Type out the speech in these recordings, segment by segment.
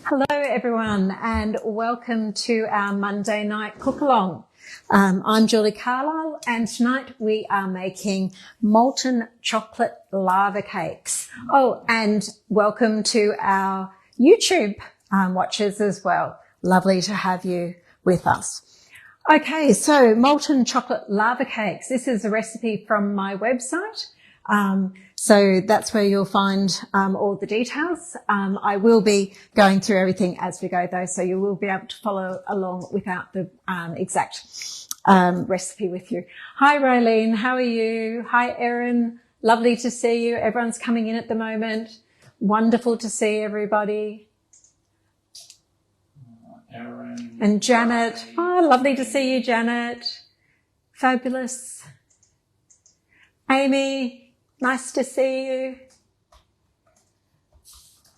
Hello everyone and welcome to our Monday night cook along. I'm Julie Carlisle and tonight we are making molten chocolate lava cakes. Oh, and welcome to our YouTube watchers as well. Lovely to have you with us. Okay, so molten chocolate lava cakes. This is a recipe from my website. So that's where you'll find all the details. I will be going through everything as we go though, so you will be able to follow along without the exact recipe with you. Hi Raylene, how are you? Hi Erin, lovely to see you. Everyone's coming in at the moment. Wonderful to see everybody. Erin. And Janet. Oh, lovely to see you, Janet. Fabulous. Amy. Nice to see you.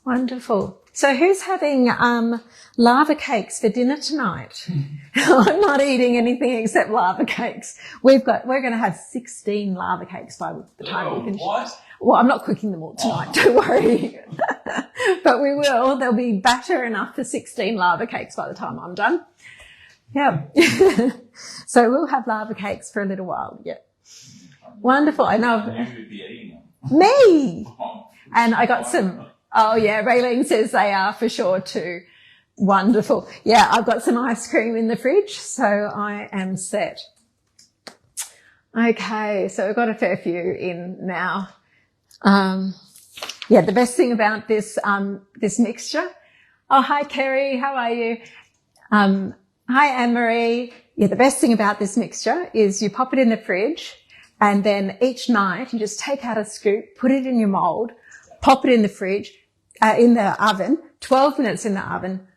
Wonderful. So who's having lava cakes for dinner tonight? I'm not eating anything except lava cakes. We're going to have 16 lava cakes by the time we finish. What? Well, I'm not cooking them all tonight, don't worry. But we will. There'll be batter enough for 16 lava cakes by the time I'm done. Yeah. So we'll have lava cakes for a little while. Yeah. Wonderful. I know. Who would be eating Me. them? And I got some. Oh yeah, Raylene says they are for sure too. Wonderful. Yeah, I've got some ice cream in the fridge, so I am set. Okay, so we've got a fair few in now. Yeah, the best thing about this this mixture. Oh, hi Kerry, how are you? Hi Anne-Marie. Yeah, the best thing about this mixture is you pop it in the fridge. And then each night you just take out a scoop, put it in your mould, pop it in the fridge, in the oven, 12 minutes in the oven,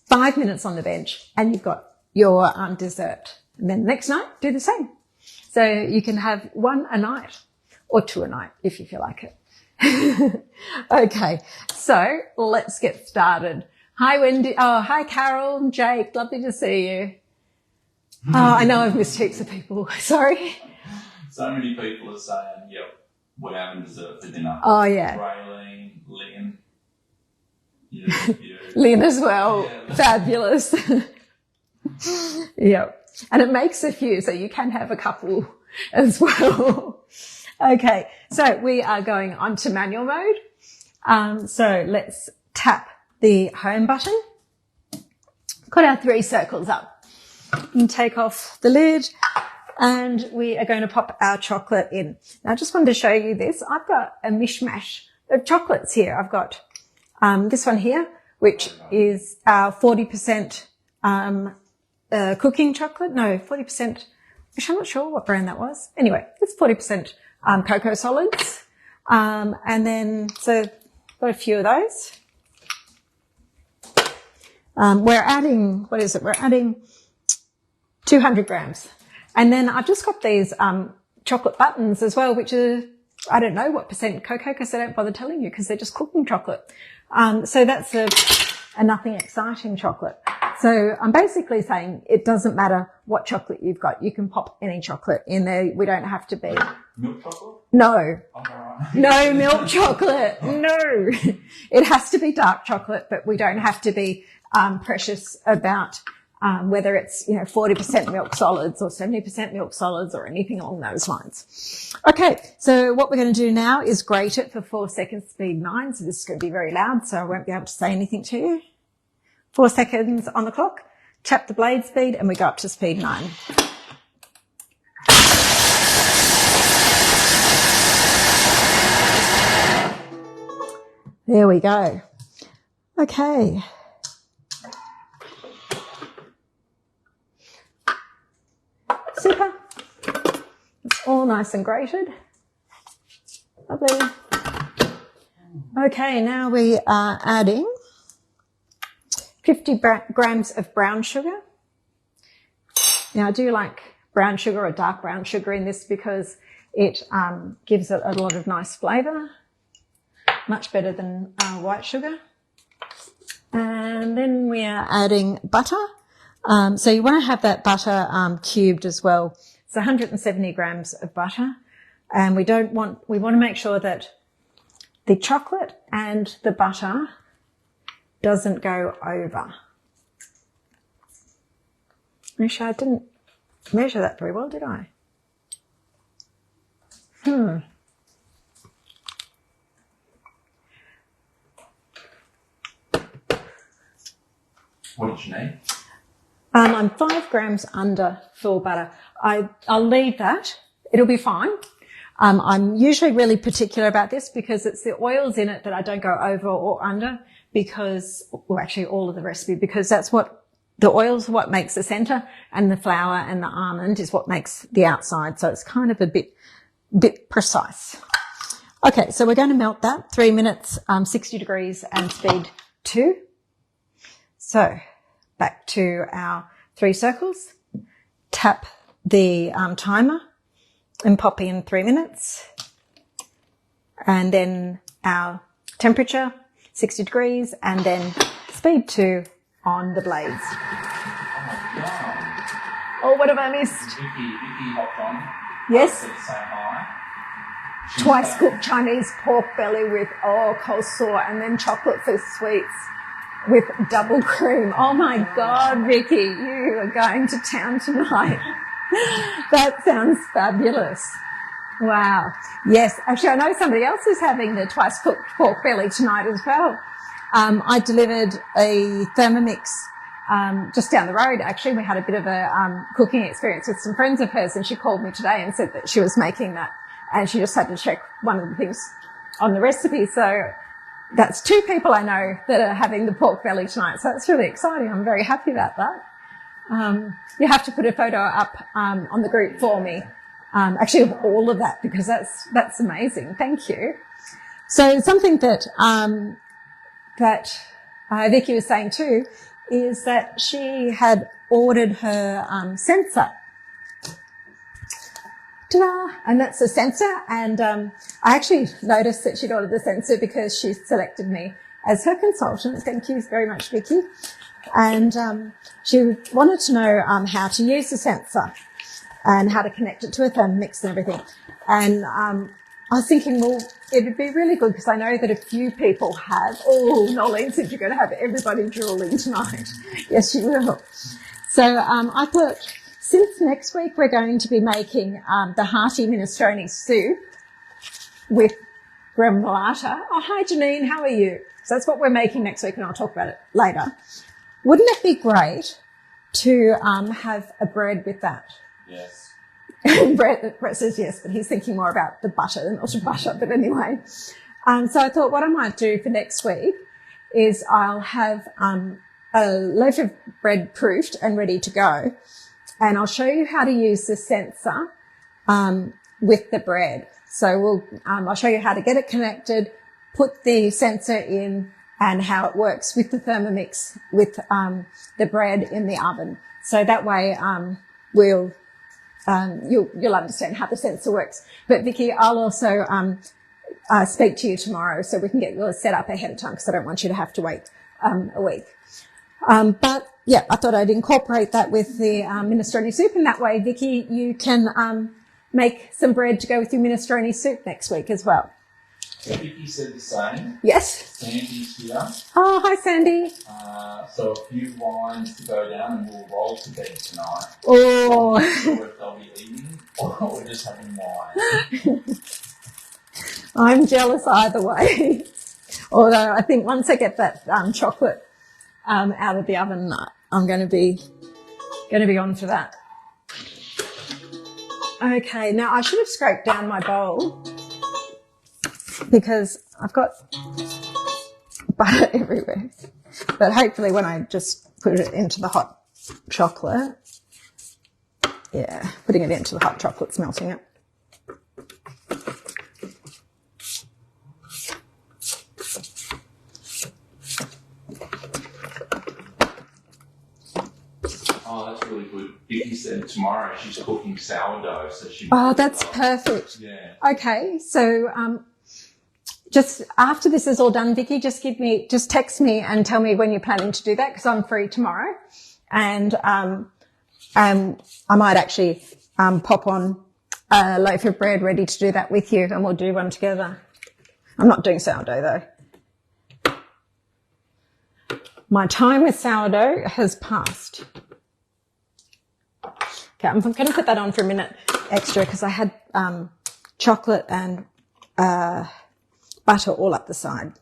5 minutes on the bench, and you've got your dessert. And then next night, do the same. So you can have one a night or two a night if you feel like it. Okay, so let's get started. Hi Wendy. Oh, hi Carol and Jake. Lovely to see you. Oh, I know I've missed heaps of people. Sorry. So many people are saying, yep, we're having dessert for dinner. Oh, yeah. Raylene, Lynn. You. Lynn as well. Yeah. Fabulous. Yep. And it makes a few, so you can have a couple as well. Okay. So we are going on to manual mode. So let's tap the home button. Got our 3 circles up. And take off the lid. And we are going to pop our chocolate in. Now, I just wanted to show you this. I've got a mishmash of chocolates here. I've got this one here, which is our 40% cooking chocolate. No, 40%. Actually, I'm not sure what brand that was. Anyway, it's 40% cocoa solids. And then, so got a few of those. We're adding, what is it? We're adding 200 grams. And then I've just got these chocolate buttons as well, which are, I don't know what percent cocoa because they don't bother telling you because they're just cooking chocolate. So that's a nothing exciting chocolate. So I'm basically saying it doesn't matter what chocolate you've got. You can pop any chocolate in there. We don't have to be. Milk chocolate? No. Oh, right. No milk chocolate. No. It has to be dark chocolate, but we don't have to be precious about whether it's, 40% milk solids or 70% milk solids or anything along those lines. Okay, so what we're going to do now is grate it for 4 seconds, speed 9. So this is going to be very loud, so I won't be able to say anything to you. 4 seconds on the clock, tap the blade speed, and we go up to speed 9. There we go. Okay. Super. It's all nice and grated. Lovely. Okay, now we are adding 50 grams of brown sugar. Now, I do like brown sugar or dark brown sugar in this because it gives it a lot of nice flavour, much better than white sugar. And then we are adding butter. So you want to have that butter cubed as well. It's 170 grams of butter. And we want to make sure that the chocolate and the butter doesn't go over. Actually, I didn't measure that very well, did I? What did you need? I'm 5 grams under full butter. I'll leave that. It'll be fine. I'm usually really particular about this because it's the oils in it that I don't go over or under because, well, actually all of the recipe, because that's what the oils are what makes the center, and the flour and the almond is what makes the outside. So it's kind of a bit precise. Okay, so we're going to melt that 3 minutes, 60 degrees and speed 2. So back to our 3 circles, tap the timer and pop in 3 minutes, and then our temperature 60 degrees and then speed 2 on the blades. Oh my God. Oh, what have I missed? Vicky hopped on. Yes. Said say hi. Twice cooked Chinese pork belly with coleslaw, and then chocolate for sweets with double cream. Oh my God, Vicky, you are going to town tonight. That sounds fabulous. Wow. Yes, actually I know somebody else is having the twice cooked pork belly tonight as well. I delivered a Thermomix just down the road. Actually, we had a bit of a cooking experience with some friends of hers, and she called me today and said that she was making that, and she just had to check one of the things on the recipe. So that's 2 people I know that are having the pork belly tonight. So that's really exciting. I'm very happy about that. You have to put a photo up on the group for me, actually of all of that, because that's amazing. Thank you. So something that Vicky was saying too is that she had ordered her sensor. Ta-da! And that's the sensor. And I actually noticed that she'd ordered the sensor because she selected me as her consultant. Thank you very much, Vicky. And she wanted to know how to use the sensor and how to connect it to a Thermomix and everything. And I was thinking, well, it would be really good because I know that a few people have. Oh, Nolene said you're going to have everybody drooling tonight. Yes, you will. So I thought, since next week we're going to be making the hearty minestrone soup with gremolata. Oh, hi, Janine. How are you? So that's what we're making next week, and I'll talk about it later. Wouldn't it be great to have a bread with that? Yes. Brett says yes, but he's thinking more about the butter than not the butter. But anyway, so I thought what I might do for next week is I'll have a loaf of bread proofed and ready to go, and I'll show you how to use the sensor with the bread. So I'll show you how to get it connected, put the sensor in, and how it works with the Thermomix with the bread in the oven. So that way you'll understand how the sensor works. But Vicky, I'll also speak to you tomorrow so we can get yours set up ahead of time, because I don't want you to have to wait a week. But yeah, I thought I'd incorporate that with the minestrone soup, and that way, Vicky, you can make some bread to go with your minestrone soup next week as well. So Vicky said the same. Yes. Sandy's here. Oh, hi, Sandy. So a few wines to go down, and we'll roll to bed tonight. Oh. I'm not sure if they'll be eating or we're just having wine. I'm jealous either way. Although I think once I get that chocolate out of the oven, I'm going to be on for that. Okay, now I should have scraped down my bowl because I've got butter everywhere. But hopefully when I just put it into the hot chocolate, yeah, putting it into the hot chocolate's melting it. Oh, that's really good. Vicky said tomorrow she's cooking sourdough, so she. Oh, that's perfect. Yeah. Okay, so just after this is all done, Vicky, just text me and tell me when you're planning to do that, because I'm free tomorrow, and I might actually pop on a loaf of bread ready to do that with you, and we'll do one together. I'm not doing sourdough though. My time with sourdough has passed. Okay, I'm going to put that on for a minute extra because I had chocolate and butter all up the side.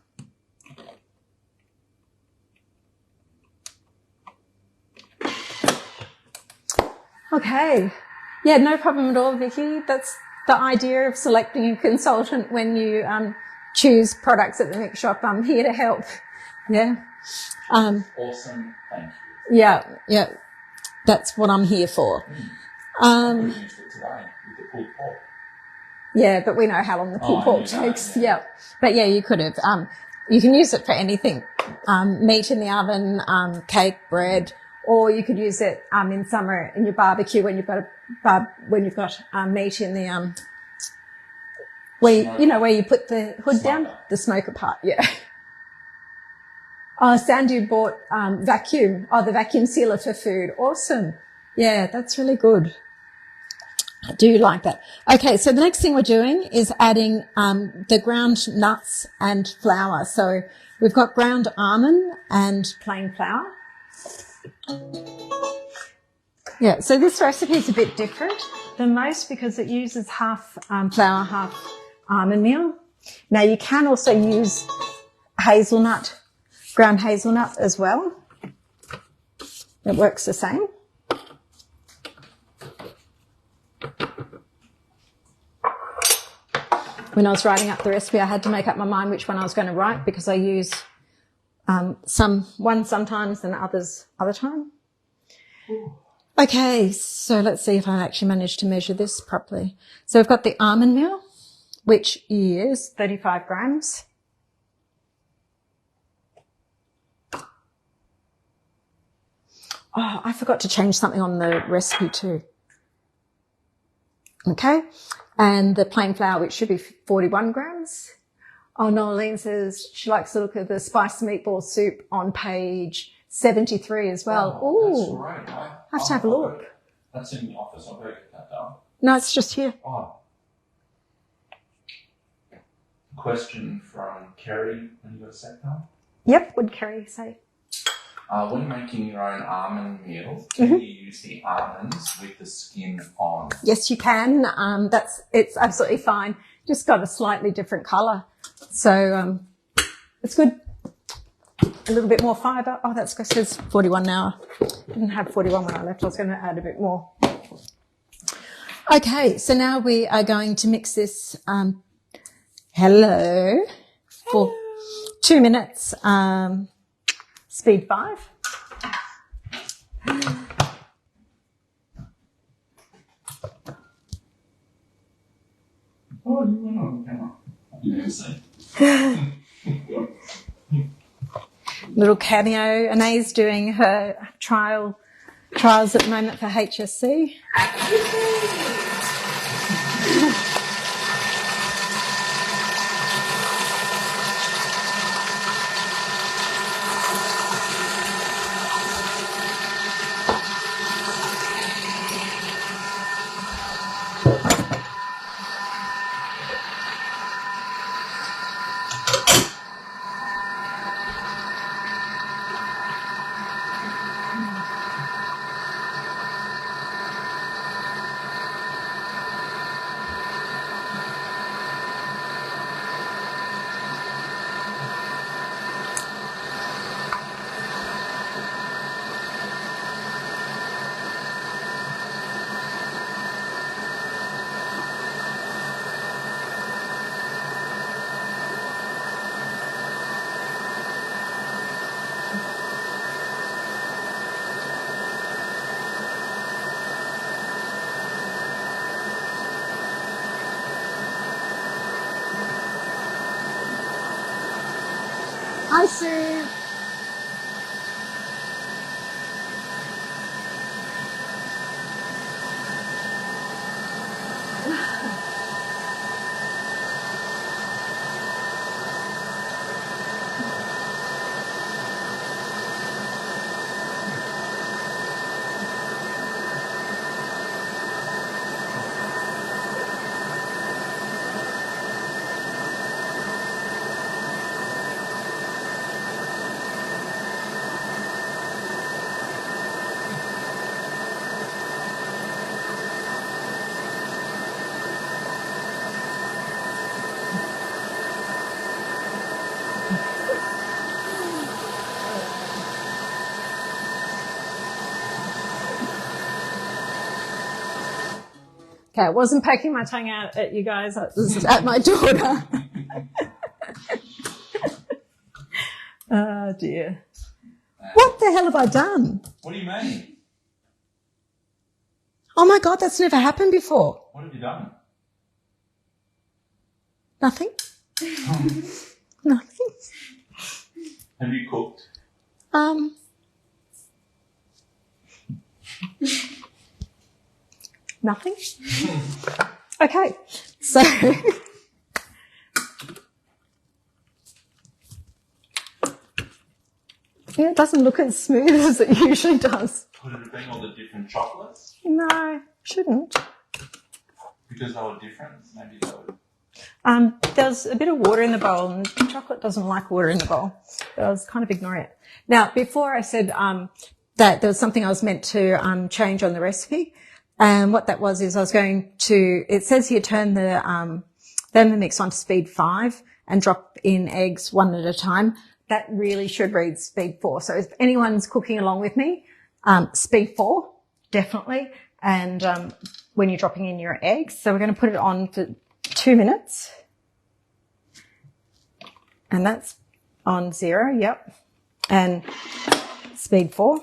Okay. Yeah, no problem at all, Vicky. That's the idea of selecting a consultant when you choose products at the mix shop. I'm here to help. Yeah. Awesome. Thank you. Yeah. That's what I'm here for. I used it today with the pulled pork. Yeah, but we know how long the pulled pork takes. Yeah. But yeah, you could have. You can use it for anything. Meat in the oven, cake, bread, or you could use it in summer in your barbecue when you've got meat in the where you put the hood down, the smoker part. Yeah. Oh, Sandy bought vacuum. Oh, the vacuum sealer for food. Awesome. Yeah, that's really good. I do like that. Okay, so the next thing we're doing is adding the ground nuts and flour. So we've got ground almond and plain flour. Yeah, so this recipe is a bit different than most because it uses half flour, half almond meal. Now you can also use ground hazelnut as well. It works the same. When I was writing up the recipe, I had to make up my mind which one I was going to write because I use one sometimes and others other time. Okay, so let's see if I actually managed to measure this properly. So we've got the almond meal, which is 35 grams. Oh, I forgot to change something on the recipe too. Okay. And the plain flour, which should be 41 grams. Oh, Noeline says she likes to look at the spiced meatball soup on page 73 as well. Oh, ooh. that's great. I have to have a look. That's in the office. I'll go get that done. No, it's just here. Oh. Question from Kerry. When you got a sec now? Yep, would Kerry say? When making your own almond meal, can you use the almonds with the skin on? Yes, you can. It's absolutely fine. Just got a slightly different colour. So, it's good. A little bit more fibre. Oh, that's good. It says 41 now. Didn't have 41 when I left. I was going to add a bit more. Okay, so now we are going to mix this, for 2 minutes, speed 5. Oh, you went on camera. You didn't see. Little cameo. Anae's doing her trials at the moment for HSC. Hi, Sue. Okay, I wasn't poking my tongue out at you guys. It was at my daughter. Oh, dear. What the hell have I done? What do you mean? Oh, my God, that's never happened before. What have you done? Nothing. Nothing. Have you cooked? Nothing. Okay, so yeah, it doesn't look as smooth as it usually does. Could it have been all the different chocolates? No, shouldn't. Because they were different? Maybe they were... There's a bit of water in the bowl, and chocolate doesn't like water in the bowl. But I was kind of ignoring it. Now, before I said that there was something I was meant to change on the recipe, and what that was is I was going to, it says here turn the Thermomix onto speed 5 and drop in eggs one at a time. That really should read speed 4. So if anyone's cooking along with me, speed 4, definitely. And when you're dropping in your eggs. So we're going to put it on for 2 minutes. And that's on 0, yep. And speed 4.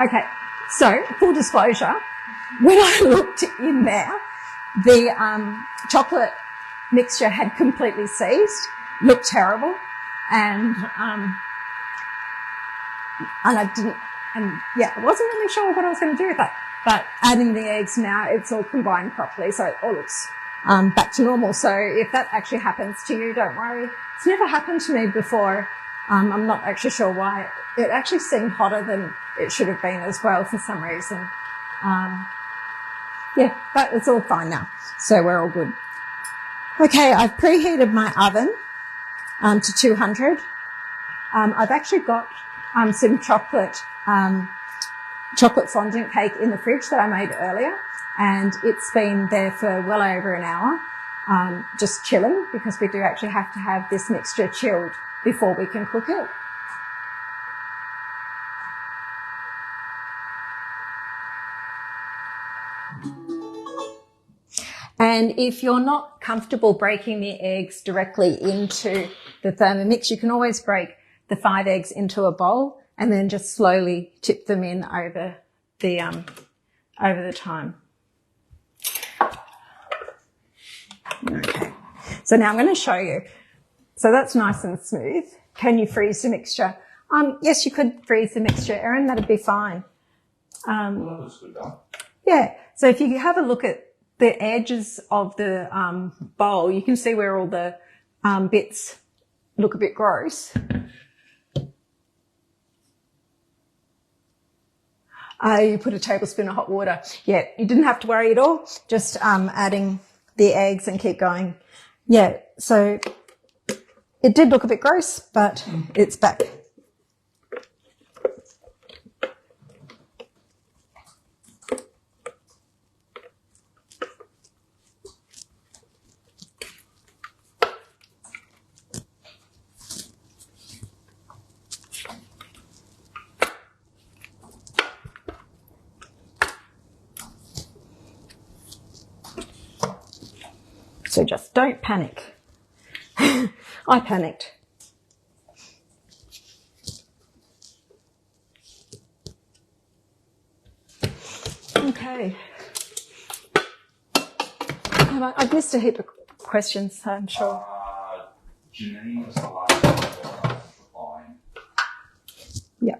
Okay, so full disclosure, when I looked in there, the chocolate mixture had completely seized, looked terrible, and I didn't, I wasn't really sure what I was going to do with that. But adding the eggs now, it's all combined properly, so it all looks back to normal. So if that actually happens to you, don't worry. It's never happened to me before. I'm not actually sure why. It actually seemed hotter than it should have been as well for some reason. But it's all fine now. So we're all good. Okay, I've preheated my oven to 200. I've actually got some chocolate fondant cake in the fridge that I made earlier, and it's been there for well over an hour, just chilling, because we do actually have to have this mixture chilled before we can cook it. And if you're not comfortable breaking the eggs directly into the Thermomix, you can always break the 5 eggs into a bowl and then just slowly tip them in over the time. Okay. So now I'm going to show you. So that's nice and smooth. Can you freeze the mixture? Yes, you could freeze the mixture, Erin. That'd be fine. Well, that looks good, though. Yeah. So if you have a look at the edges of the bowl, you can see where all the bits look a bit gross. You put a tablespoon of hot water. Yeah, you didn't have to worry at all. Just adding the eggs and keep going. Yeah, so it did look a bit gross, but it's back. So just don't panic. I panicked. Okay. I've missed a heap of questions, I'm sure. Janine was the last one. Yeah.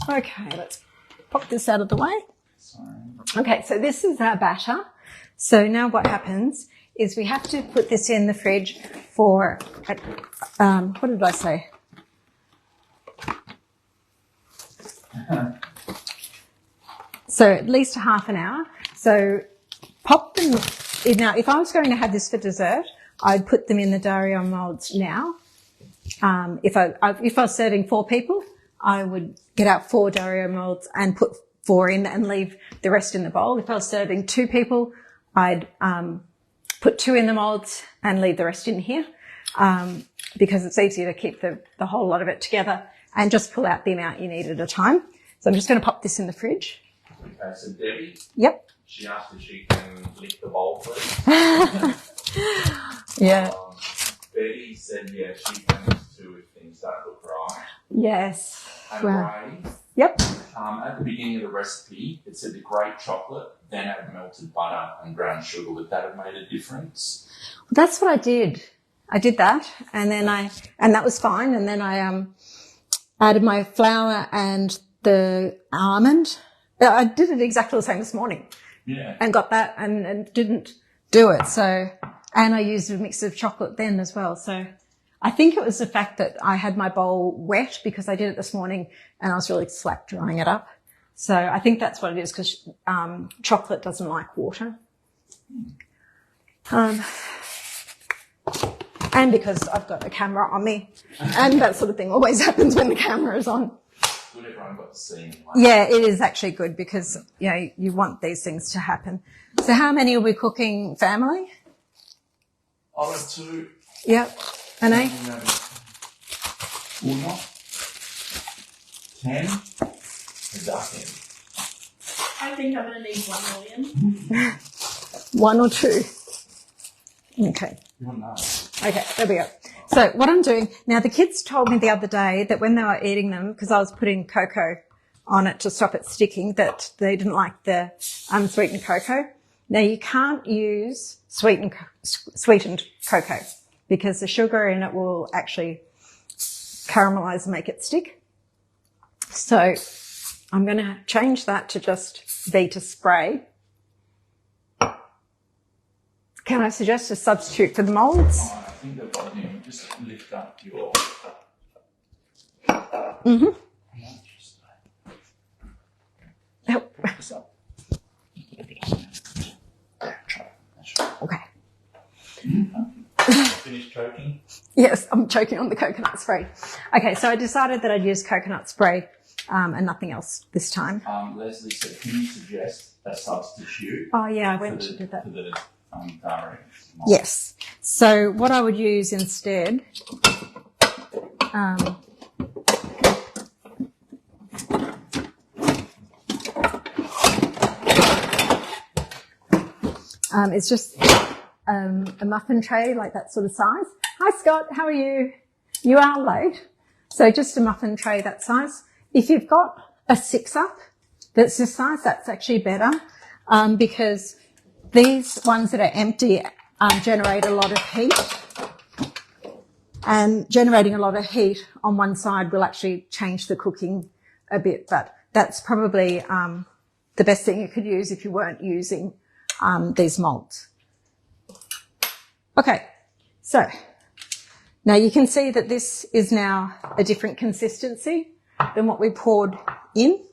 Okay, let's pop this out of the way. Sorry. Okay, so this is our batter. So now what happens is we have to put this in the fridge for, what did I say? So at least a half an hour. So pop them. Now, if I was going to have this for dessert, I'd put them in the Dariole moulds now. If I was serving 4 people, I would get out 4 Dariole moulds and put 4 in and leave the rest in the bowl. If I was serving 2 people, I'd put 2 in the moulds and leave the rest in here, because it's easier to keep the whole lot of it together and just pull out the amount you need at a time. So I'm just going to pop this in the fridge. Okay, so Debbie. Yep. She asked if she can lick the bowl, please. Yeah. Betty said, yeah, she can too if things don't look right. Yes. And Wow. Ray, Yep. at the beginning of the recipe, it said to grate chocolate, then add melted butter and brown sugar. Would that have made a difference? That's what I did. I did that, and then that was fine. And then I added my flour and the almond. I did it exactly the same this morning. Yeah. And got that and didn't do it. So, and I used a mix of chocolate then as well. So I think it was the fact that I had my bowl wet because I did it this morning and I was really slack drying it up. So I think that's what it is, because chocolate doesn't like water. And because I've got a camera on me, and that sort of thing always happens when the camera is on. Good, everyone got to see anyway. Yeah, it is actually good because, you know, you want these things to happen. So how many are we cooking, family? Oh, there's 2. Yep. And 8? 4 not. 10. A duck in. I think I'm going to need 1 million. 1 or 2? Okay. You want that? Okay, there we go. So what I'm doing, now the kids told me the other day that when they were eating them, because I was putting cocoa on it to stop it sticking, that they didn't like the unsweetened cocoa. Now you can't use sweetened cocoa because the sugar in it will actually caramelize and make it stick. So I'm going to change that to just be to spray. Can I suggest a substitute for the moulds? I think they've got you. Just lift up your... Mm-hmm. Help. Okay. Finish choking? Yes, I'm choking on the coconut spray. Okay, so I decided that I'd use coconut spray and nothing else this time. Leslie said, can you suggest a substitute? Oh, yeah, I went to do that. For the Dariole? Yes. So what I would use instead it's just a muffin tray, like that sort of size. Hi, Scott. How are you? You are late. So just a muffin tray that size. If you've got a 6-up that's this size, that's actually better because these ones that are empty generate a lot of heat. And generating a lot of heat on one side will actually change the cooking a bit. But that's probably the best thing you could use if you weren't using these moulds. Okay, so now you can see that this is now a different consistency than what we poured in.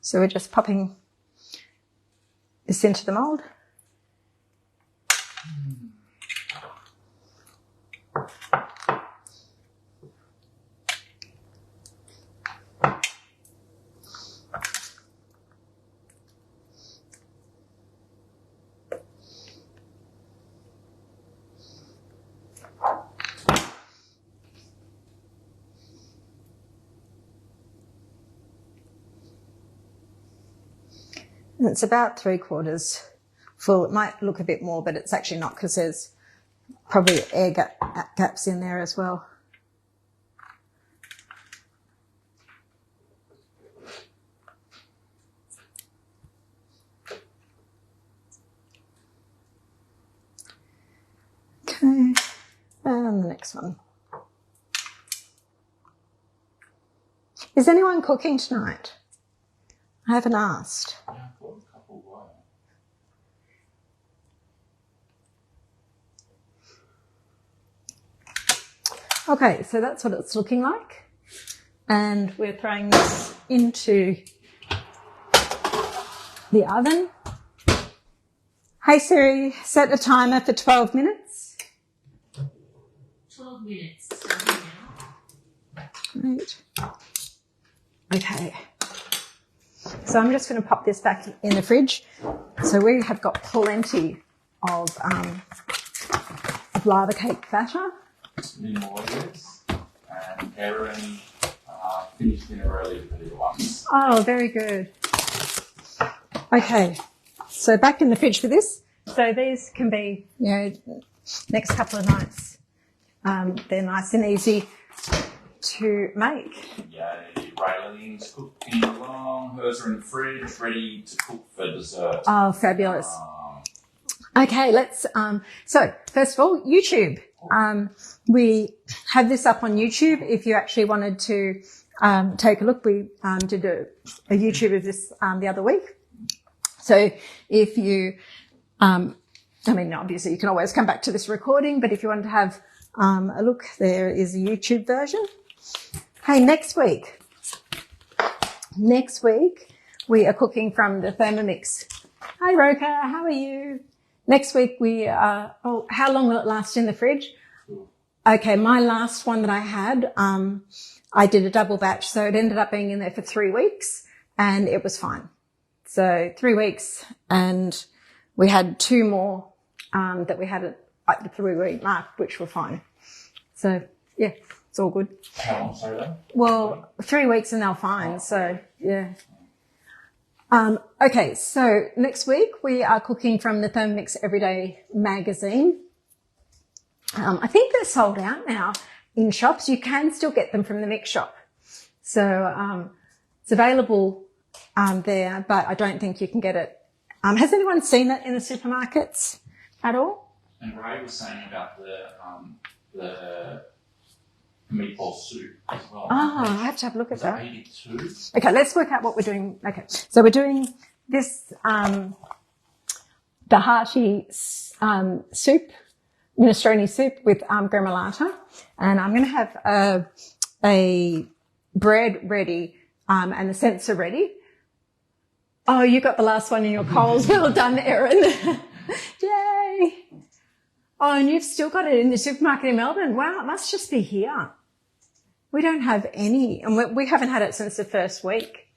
So we're just popping this into the mould. And it's about 3/4 full. It might look a bit more, but it's actually not because there's probably air gaps in there as well. Okay. And the next one. Is anyone cooking tonight? I haven't asked. Yeah, I've got a couple of Okay, so that's what it's looking like. And we're throwing this into the oven. Hey Siri, set a timer for 12 minutes. 12 minutes. Starting now. Right. Okay. So I'm just going to pop this back in the fridge. So we have got plenty of lava cake batter. minimal eggs, and Erin finished dinner early for the ones. Oh, very good. Okay, so back in the fridge for this. So these can be, next couple of nights. They're nice and easy to make. Yeah, Raylene's cooking along. Hers are in the fridge, ready to cook for dessert. Oh, fabulous. Okay, let's, so first of all, YouTube. We have this up on YouTube. If you actually wanted to take a look, we did a YouTube of this the other week. So if you, obviously you can always come back to this recording, but if you want to have a look, there is a YouTube version. Hey, next week we are cooking from the Thermomix. Hi, Roka, how are you? Next week we how long will it last in the fridge? Okay, my last one that I had, I did a double batch, so it ended up being in there for 3 weeks and it was fine. So 3 weeks, and we had 2 more that we had at the 3-week mark, which were fine. So yeah, it's all good. How long, sorry, though? Well, 3 weeks and they're fine. So yeah. Okay, so next week we are cooking from the Thermomix Everyday magazine. I think they're sold out now in shops. You can still get them from the Mix shop. So it's available there, but I don't think you can get it. Has anyone seen it in the supermarkets at all? And Ray was saying about the meatball soup as well. Oh, I have to have a look at that. 82. Okay, let's work out what we're doing. Okay, so we're doing this, the hearty soup, minestrone soup with gremolata, and I'm going to have a bread ready and the sensor ready. Oh, you got the last one in your Coles. Well done, Erin. Yay. Oh, and you've still got it in the supermarket in Melbourne. Wow, it must just be here. We don't have any, and we haven't had it since the first week.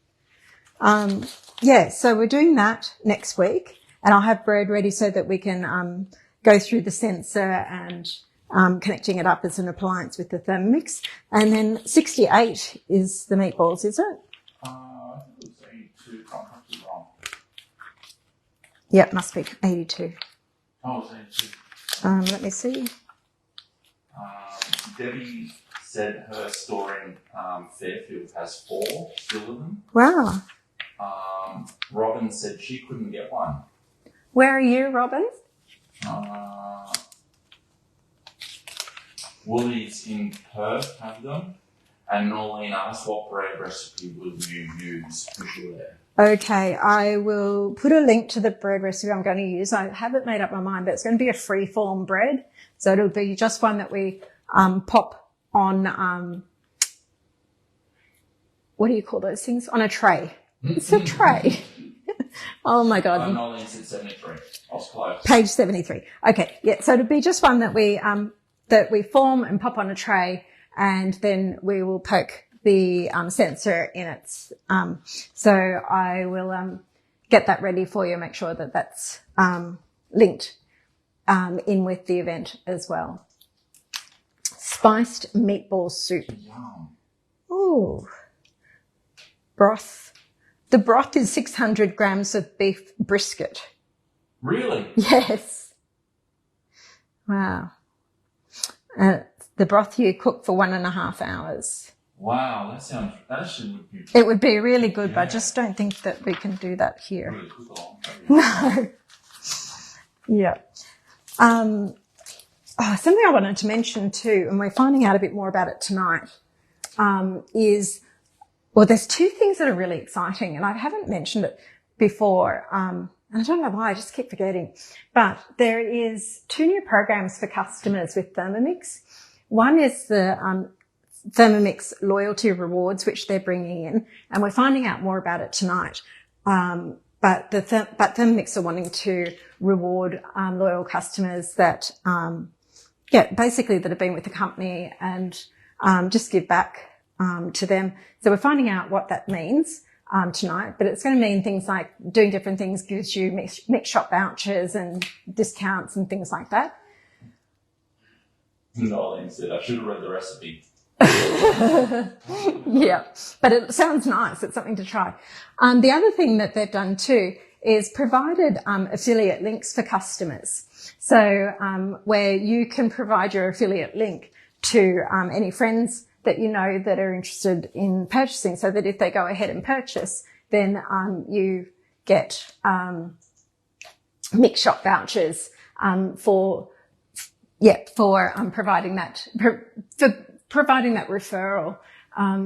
So we're doing that next week, and I'll have bread ready so that we can go through the sensor and connecting it up as an appliance with the Thermomix. And then 68 is the meatballs, is it? I think it was 82. I'm probably wrong. Yep, must be 82. Oh, it was 82. Let me see. Debbie said her store in Fairfield has 4 still of them. Wow. Robin said she couldn't get one. Where are you, Robin? Woolies in Perth have them. And Norleen asked, what bread recipe will you use? Okay, I will put a link to the bread recipe I'm going to use. I haven't made up my mind, but it's going to be a free-form bread. So it'll be just one that we pop on, what do you call those things? On a tray. It's a tray. Oh, my God. Norleen said 73. I was close. Page 73. Okay, yeah, so it'll be just one that we form and pop on a tray, and then we will poke the sensor in it. So I will get that ready for you, make sure that that's linked in with the event as well. Spiced meatball soup. Yum. Ooh. Broth. The broth is 600 grams of beef brisket. Really? Yes. Wow. The broth you cook for 1.5 hours. Wow, that actually would be... It would be really good, but I just don't think that we can do that here. Really cook along. No. Yeah. something I wanted to mention too, and we're finding out a bit more about it tonight, is, well, there's two things that are really exciting, and I haven't mentioned it before, and I don't know why, I just keep forgetting, but there is 2 new programs for customers with Thermomix. One is the Thermomix loyalty rewards, which they're bringing in, and we're finding out more about it tonight. But Thermomix are wanting to reward loyal customers that, basically that have been with the company and just give back to them. So we're finding out what that means tonight, but it's going to mean things like doing different things gives you mix shop vouchers and discounts and things like that. Nolene said, I should have read the recipe. Yeah, but it sounds nice. It's something to try. The other thing that they've done too is provided affiliate links for customers. So where you can provide your affiliate link to any friends that you know that are interested in purchasing, so that if they go ahead and purchase, then you get mix shop vouchers for providing that providing that referral.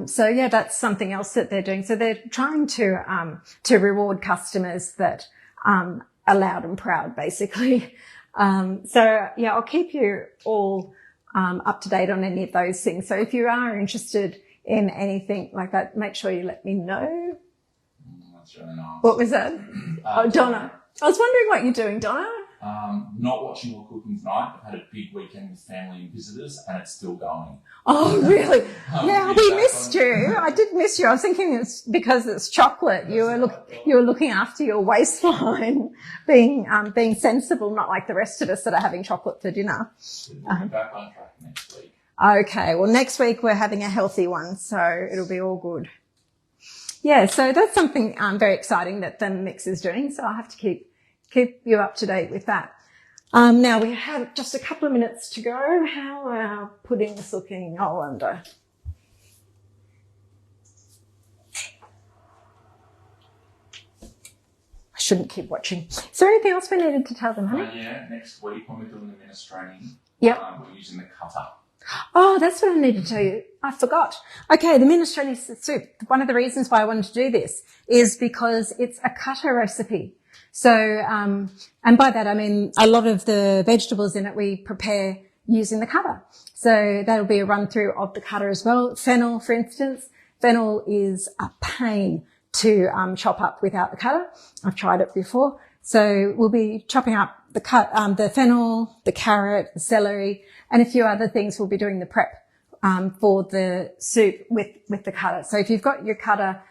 So yeah, that's something else that they're doing. So they're trying to reward customers that are loud and proud, basically. So yeah, I'll keep you all up to date on any of those things. So if you are interested in anything like that, make sure you let me know. That's really nice. What was that? Donna. I was wondering what you're doing, Donna. Not watching or cooking tonight. I've had a big weekend with family and visitors, and it's still going. Oh, really? Yeah, we missed you. I did miss you. I was thinking it's because it's chocolate. You were looking after your waistline, being sensible, not like the rest of us that are having chocolate for dinner. We'll be back on track next week. Okay. Well, next week we're having a healthy one, so it'll be all good. Yeah. So that's something very exciting that Thermomix is doing. So I'll have to keep you up to date with that. Now we have just a couple of minutes to go. How are our puddings looking? I wonder. I shouldn't keep watching. Is there anything else we needed to tell them, honey? Yeah, next week when we're doing the minestrone, yep. We're using the cutter. Oh, that's what I need to tell you. I forgot. Okay, the minestrone soup. One of the reasons why I wanted to do this is because it's a cutter recipe. So, and by that I mean a lot of the vegetables in it we prepare using the cutter. So that'll be a run through of the cutter as well. Fennel, for instance. Fennel is a pain to chop up without the cutter. I've tried it before. So we'll be chopping up the fennel, the carrot, the celery, and a few other things. We'll be doing the prep for the soup with the cutter. So if you've got your cutter,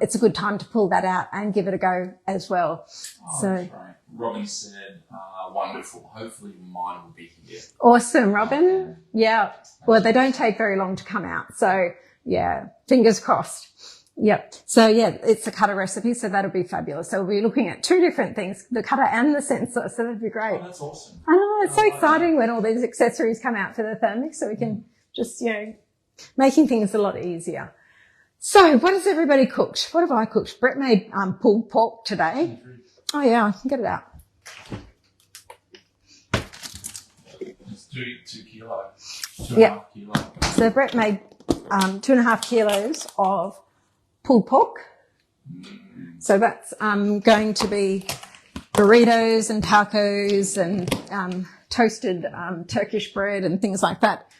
it's a good time to pull that out and give it a go as well. Oh, so that's right. Robin said, wonderful. Hopefully mine will be here. Awesome, Robin. Yeah. Well, they don't take very long to come out. So yeah, fingers crossed. Yep. So yeah, it's a cutter recipe. So that'll be fabulous. So we'll be looking at 2 different things, the cutter and the sensor. So that'd be great. Oh, that's awesome. I know. It's so exciting when all these accessories come out for the Thermomix, so we can just, making things a lot easier. So what has everybody cooked? What have I cooked? Brett made pulled pork today. Oh yeah, I can get it out. It's 2 kilo. 2.5 yep. kilo. So Brett made 2.5 kilos of pulled pork. So that's going to be burritos and tacos and toasted Turkish bread and things like that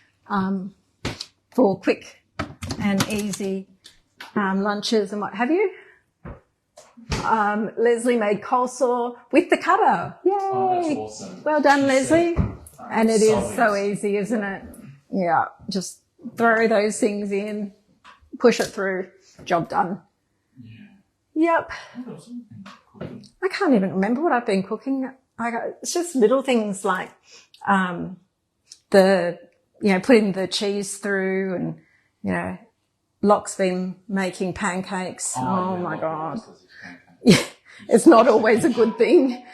for quick and easy lunches and what have you. Leslie made coleslaw with the cutter. Yay! Oh, that's awesome. Well done, Leslie. And it is so so easy, isn't it? Yeah, just throw those things in, push it through, job done. Yeah. Yep. I can't even remember what I've been cooking. It's just little things like putting the cheese through and, Locke's been making pancakes. Oh my God. Yeah, it's not always a good thing.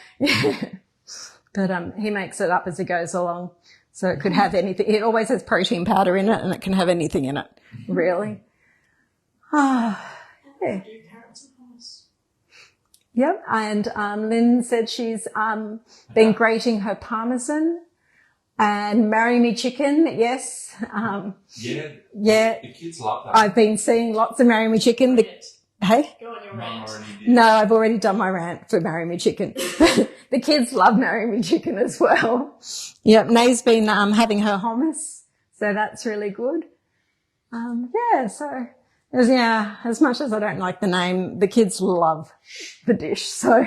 But he makes it up as he goes along. So it could have anything. It always has protein powder in it and it can have anything in it, really. Yeah. Yep. And Lynn said she's been grating her parmesan And Marry Me Chicken, yes. Yeah. The kids love that. I've been seeing lots of Marry Me Chicken. Hey? Go on your Mum rant. already did. No, I've already done my rant for Marry Me Chicken. The kids love Marry Me Chicken as well. Yep, Nay's been having her hummus, so that's really good. As much as I don't like the name, the kids love the dish, so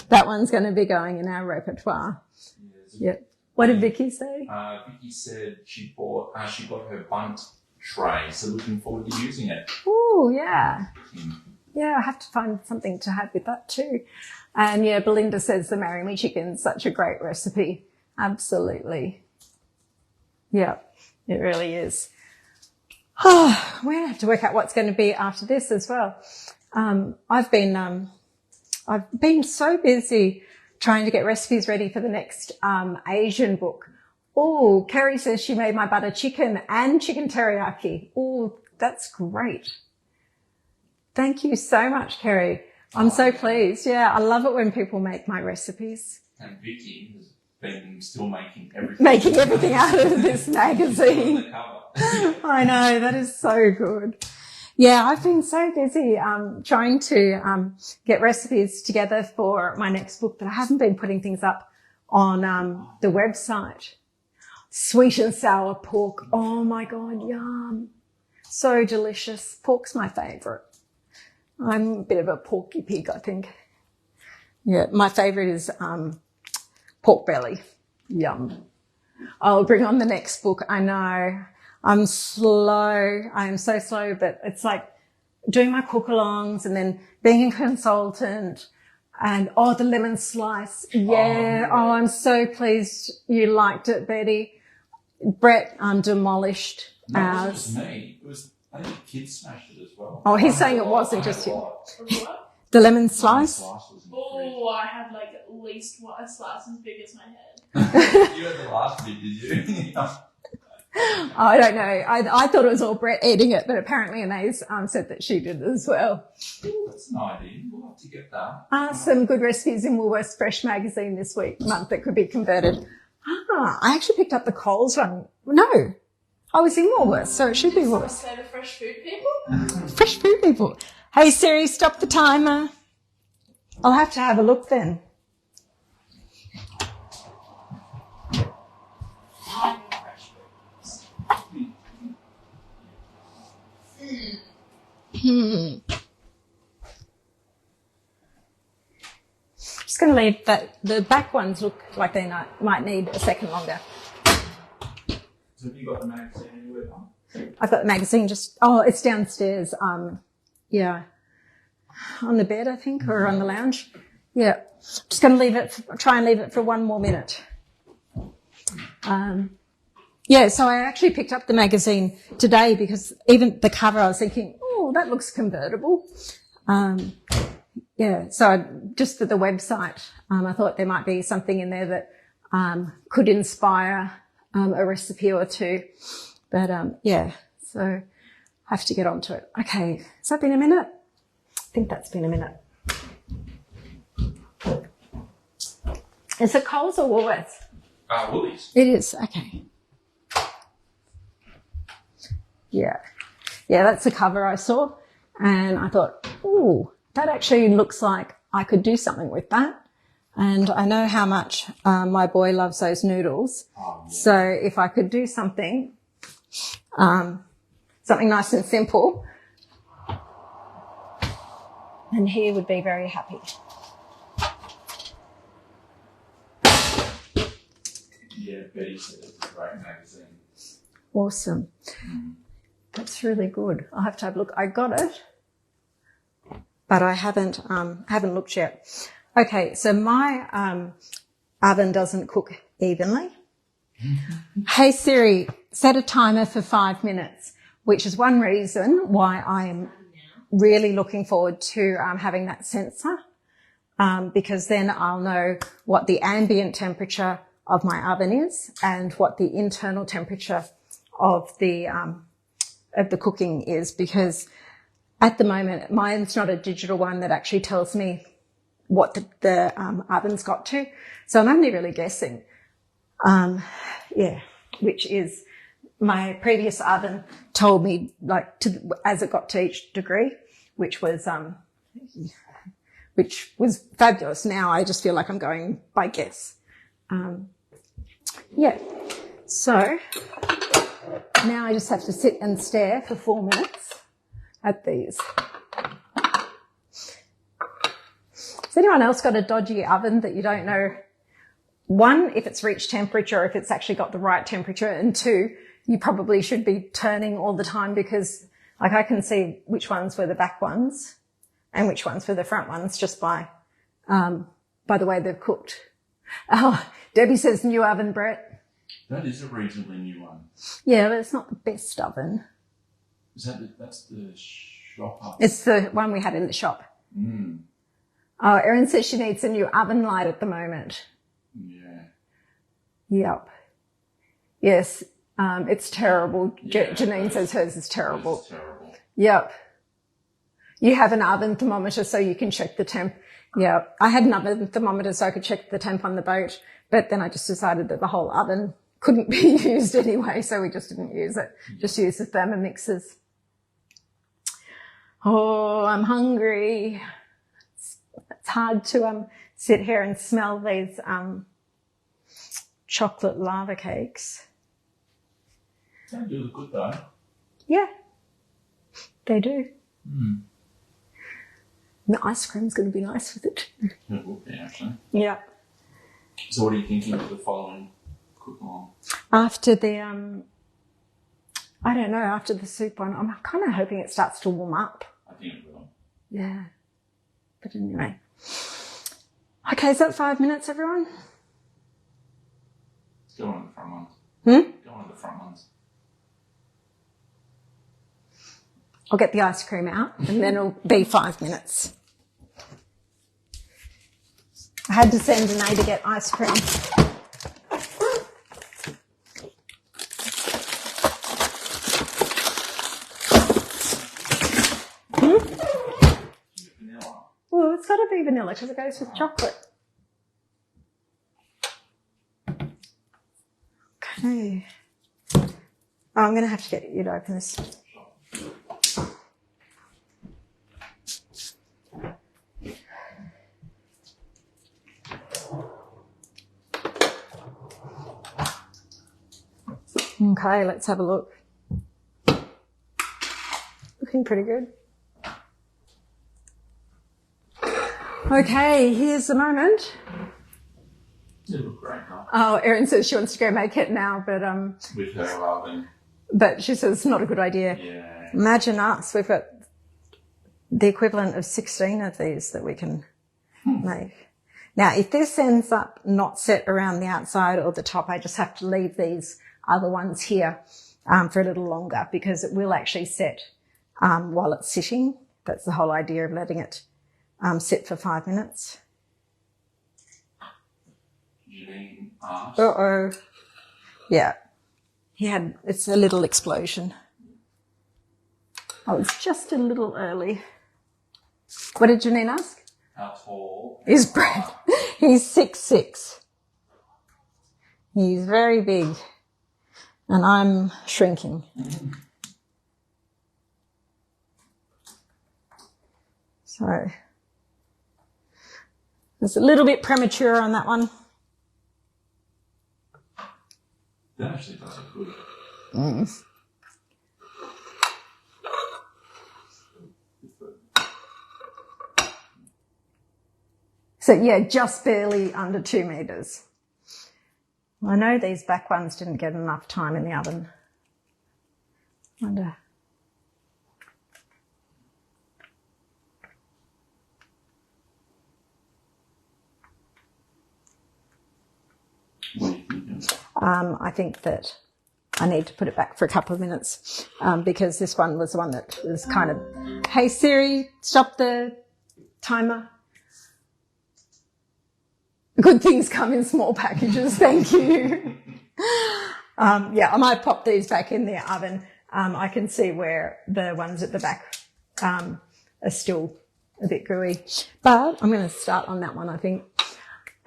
that one's going to be going in our repertoire. Yep. What did Vicky say? Vicky said she got her bunt tray, so looking forward to using it. Oh, yeah. Yeah, I have to find something to have with that too. And yeah, Belinda says the Marry Me Chicken's such a great recipe. Absolutely. Yeah, it really is. We're going to have to work out what's going to be after this as well. I've been so busy trying to get recipes ready for the next Asian book. Oh, Kerry says she made my butter chicken and chicken teriyaki. Oh, that's great. Thank you so much, Kerry. I'm so pleased. Yeah, I love it when people make my recipes. And Vicky has been still making everything out of this magazine. I know, that is so good. Yeah, I've been so busy trying to get recipes together for my next book that I haven't been putting things up on the website. Sweet and sour pork. Oh my God, yum. So delicious. Pork's my favourite. I'm a bit of a porky pig, I think. Yeah, my favourite is pork belly. Yum. I'll bring on the next book. I know. I'm slow. I'm so slow, but it's like doing my cook-alongs and then being a consultant and, the lemon slice. Yeah. Oh, I'm so pleased you liked it, Betty. Brett demolished ours. No, it was me. I think the kids smashed it as well. Oh, he's saying it wasn't just you. What? The lemon slice? Oh, I had like at least a slice as big as my head. You had the last bit, did you? I don't know. I thought it was all Brett eating it, but apparently Anais said that she did as well. Ooh, that's an idea. We'll have to get that. Some good recipes in Woolworths Fresh magazine this month that could be converted. I actually picked up the Coles one. No, I was in Woolworths, so it should be Woolworths. Say the fresh food people? Fresh food people. Hey Siri, stop the timer. I'll have to have a look then. Just going to leave that. The back ones look like they might need a second longer. So have you got the magazine anywhere, Mum? I've got the magazine it's downstairs. Yeah. On the bed, I think, or on the lounge. Yeah. Just going to try and leave it for one more minute. So I actually picked up the magazine today because even the cover I was thinking, that looks convertible. So just for the website, I thought there might be something in there that could inspire a recipe or two. But so I have to get onto it. Okay, has that been a minute? I think that's been a minute. Is it Coles or Woolworths? Woolies. It is, okay. Yeah, that's the cover I saw. And I thought, that actually looks like I could do something with that. And I know how much my boy loves those noodles. Oh, yeah. So if I could do something nice and simple, then he would be very happy. Yeah, Betty said it's a great magazine. Awesome. That's really good. I'll have to have a look. I got it, but I haven't looked yet. Okay, so my oven doesn't cook evenly. Hey Siri, set a timer for 5 minutes, which is one reason why I'm really looking forward to having that sensor, because then I'll know what the ambient temperature of my oven is and what the internal temperature of the cooking is, because at the moment mine's not a digital one that actually tells me what the oven's got to. So I'm only really guessing. Yeah, which is my previous oven told me as it got to each degree, which was fabulous. Now I just feel like I'm going by guess. Yeah. So now I just have to sit and stare for 4 minutes at these. Has anyone else got a dodgy oven that you don't know, one, if it's reached temperature, if it's actually got the right temperature, and two, you probably should be turning all the time because like I can see which ones were the back ones and which ones were the front ones just by the way they've cooked. Oh, Debbie says new oven, Brett. That is a reasonably new one. Yeah, but it's not the best oven. That's the shop oven? It's the one we had in the shop. Mm. Oh, Erin says she needs a new oven light at the moment. Yeah. Yep. Yes, it's terrible. Yeah, Janine says hers is terrible. It's terrible. Yep. You have an oven thermometer so you can check the temp. Yeah, I had an oven thermometer so I could check the temp on the boat, but then I just decided that the whole oven couldn't be used anyway, so we just didn't use it. Just used the thermomixers. Oh, I'm hungry. It's hard to sit here and smell these chocolate lava cakes. They do look good though. Yeah, they do. Mm. And the ice cream's going to be nice with it. It will be actually. Yeah. So what are you thinking of the following cook along? After the I don't know, after the soup one, I'm kind of hoping it starts to warm up. I think it will. Yeah. But anyway. Okay, is that 5 minutes, everyone? Go on the front ones. Go on the front ones. I'll get the ice cream out and then it'll be 5 minutes. I had to send Danae to get ice cream. Vanilla. Well, it's got to be vanilla because it goes with chocolate. Okay. Oh, I'm going to have to get you to open this. Okay, let's have a look. Looking pretty good. Okay, here's the moment. It look great, huh? Oh, Erin says she wants to go make it now, but With her oven. but she says it's not a good idea. Yeah. Imagine us, we've got the equivalent of 16 of these that we can make. Now, if this ends up not set around the outside or the top, I just have to leave these other ones here for a little longer because it will actually set while it's sitting. That's the whole idea of letting it sit for 5 minutes. Janine asked. Uh-oh. Yeah. It's a little explosion. Oh, it's just a little early. What did Janine ask? How tall Is Brad? He's 6'6". He's very big. And I'm shrinking. So it's a little bit premature on that one. That actually does look good. Mm. So yeah, just barely under 2 meters. I know these back ones didn't get enough time in the oven. Wonder. What are you thinking? I think that I need to put it back for a couple of minutes because this one was the one that was kind of, hey Siri, stop the timer. Good things come in small packages, thank you. Yeah, I might pop these back in the oven. I can see where the ones at the back are still a bit gooey. But I'm going to start on that one, I think.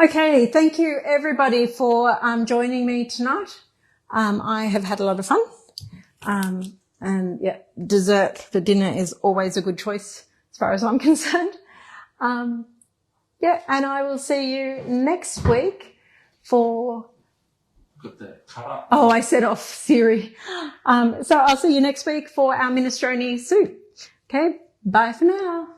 Okay, thank you everybody for joining me tonight. I have had a lot of fun. And yeah, dessert for dinner is always a good choice as far as I'm concerned. Yeah, and I will see you next week for... Got the cutter. Oh, I set off Siri. So I'll see you next week for our minestrone soup. Okay, bye for now.